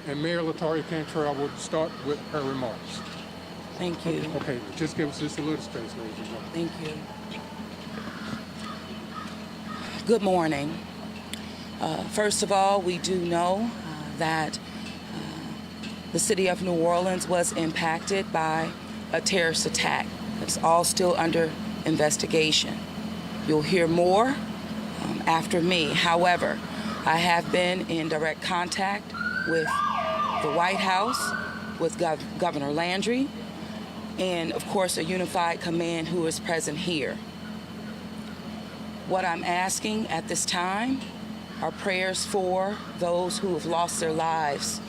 and Mayor LaToya Cantrell will start with her remarks. Thank you. Okay, just give us just a little space, ladies and gentlemen. Thank you. Good morning. First of all, we do know that the city of New Orleans was impacted by a terrorist attack. It's all still under investigation. You'll hear more after me. However, I have been in direct contact with the White House, with Governor Landry, and of course a unified command who is present here. What I'm asking at this time are prayers for those who have lost their lives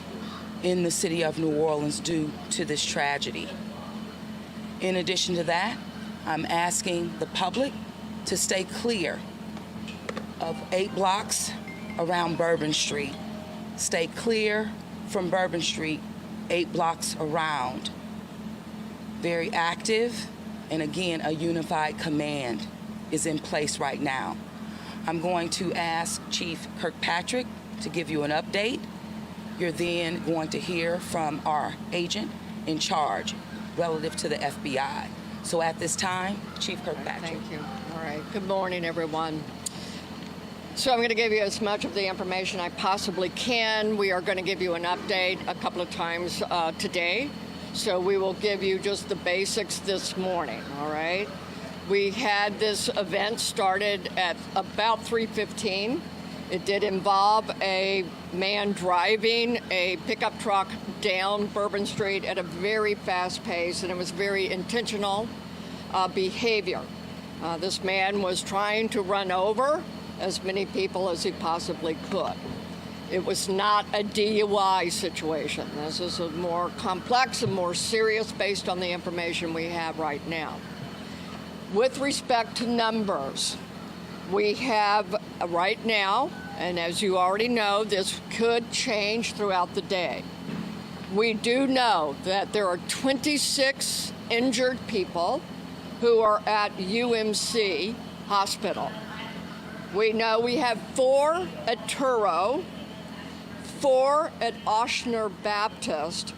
in the city of New Orleans due to this tragedy. In addition to that, I'm asking the public to stay clear of 8 blocks around Bourbon Street. Stay clear from Bourbon Street, 8 blocks around. Very active, and again, a unified command is in place right now. I'm going to ask Chief Kirkpatrick to give you an update. You're then going to hear from our agent in charge relative to the FBI. So at this time, Chief Kirkpatrick. Thank you. All right. Good morning, everyone. So I'm going to give you as much of the information I possibly can. We are going to give you an update a couple of times today. So we will give you just the basics this morning, all right? We had this event started at about 3:15. It did involve a man driving a pickup truck down Bourbon Street at a very fast pace, and it was very intentional behavior. This man was trying to run over as many people as he possibly could. It was not a DUI situation. This is a more complex and more serious based on the information we have right now. With respect to numbers, we have right now, and as you already know, this could change throughout the day. We do know that there are 26 injured people who are at UMC Hospital. We know we have 4 at Turo, 4 at Ochsner Baptist,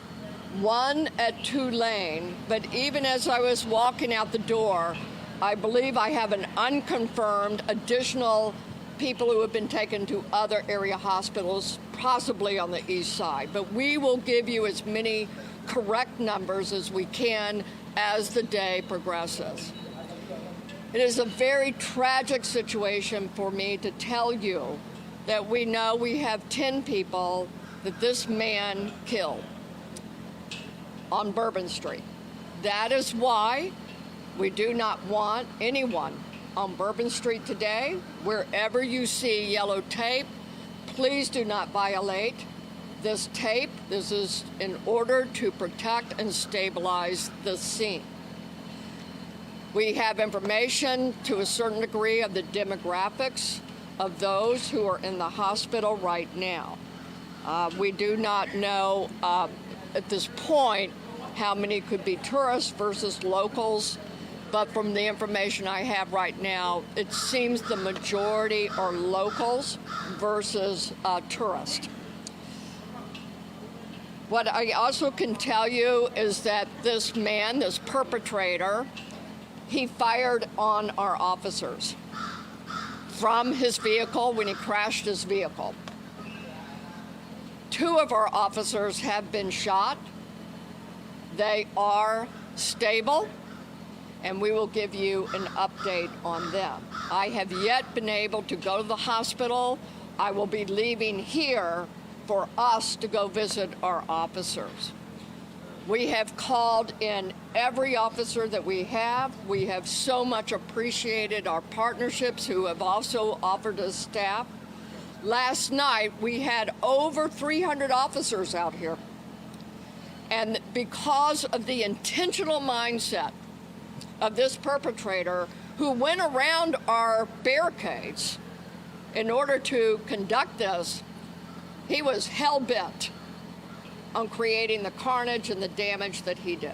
1 at Tulane, but even as I was walking out the door, I believe I have an unconfirmed additional people who have been taken to other area hospitals, possibly on the east side. But we will give you as many correct numbers as we can as the day progresses. It is a very tragic situation for me to tell you that we know we have 10 people that this man killed on Bourbon Street. That is why we do not want anyone on Bourbon Street today. Wherever you see yellow tape, please do not violate this tape. This is in order to protect and stabilize the scene. We have information to a certain degree of the demographics of those who are in the hospital right now. We do not know at this point how many could be tourists versus locals, but from the information I have right now, it seems the majority are locals versus tourists. What I also can tell you is that this man, this perpetrator, he fired on our officers from his vehicle when he crashed his vehicle. 2 of our officers have been shot. They are stable, and we will give you an update on them. I have yet been able to go to the hospital. I will be leaving here for us to go visit our officers. We have called in every officer that we have. We have so much appreciated our partnerships who have also offered us staff. Last night, we had over 300 officers out here. And because of the intentional mindset of this perpetrator who went around our barricades in order to conduct this, he was hell-bent on creating the carnage and the damage that he did.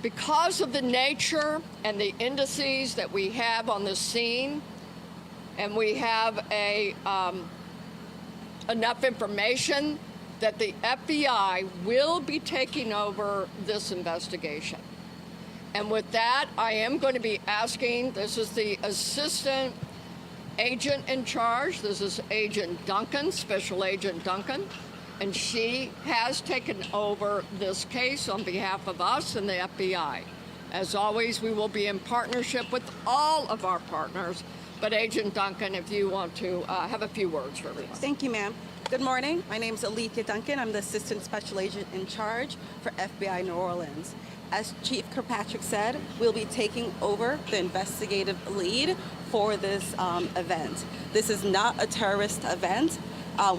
Because of the nature and the indices that we have on the scene, and we have enough information that the FBI will be taking over this investigation. And with that, I am going to be asking, this is the assistant agent in charge. This is Agent Duncan, Special Agent Duncan, and she has taken over this case on behalf of us and the FBI. As always, we will be in partnership with all of our partners. But Agent Duncan, if you want to have a few words for everyone. Thank you, ma'am. Good morning. My name is Alethea Duncan. I'm the Assistant Special Agent in charge for FBI New Orleans. As Chief Kirkpatrick said, we'll be taking over the investigative lead for this event. This is not a terrorist event.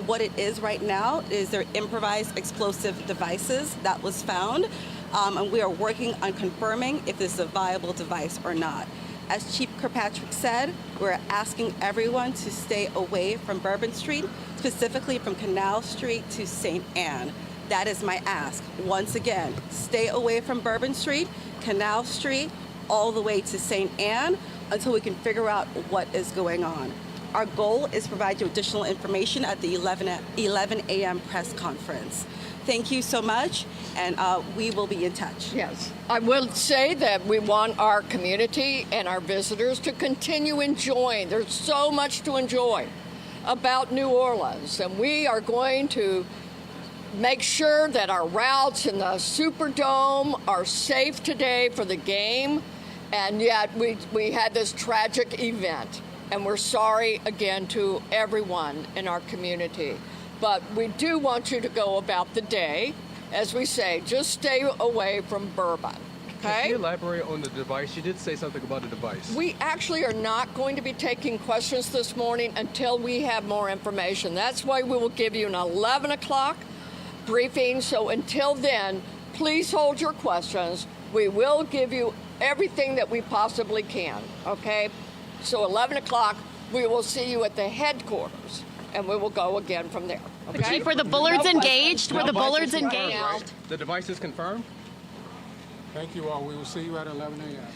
What it is right now is their improvised explosive devices that was found, and we are working on confirming if this is a viable device or not. As Chief Kirkpatrick said, we're asking everyone to stay away from Bourbon Street, specifically from Canal Street to St. Anne. That is my ask. Once again, stay away from Bourbon Street, Canal Street, all the way to St. Anne until we can figure out what is going on. Our goal is to provide you additional information at the 11 a.m. press conference. Thank you so much, and we will be in touch. Yes, I will say that we want our community and our visitors to continue enjoying. There's so much to enjoy about New Orleans, and we are going to make sure that our routes in the Superdome are safe today for the game, and yet we had this tragic event, and we're sorry again to everyone in our community. But we do want you to go about the day, as we say, just stay away from Bourbon, Can okay? you elaborate on the device? You did say something about the device. We actually are not going to be taking questions this morning until we have more information. That's why we will give you an 11 o'clock briefing. So until then, please hold your questions. We will give you everything that we possibly can, okay? So 11 o'clock, we will see you at the headquarters, and we will go again from there. Okay? Chief, were the bullards No engaged? Were the device bullards is confirmed, engaged? right? The device is confirmed? Thank you all. We will see you at 11 a.m.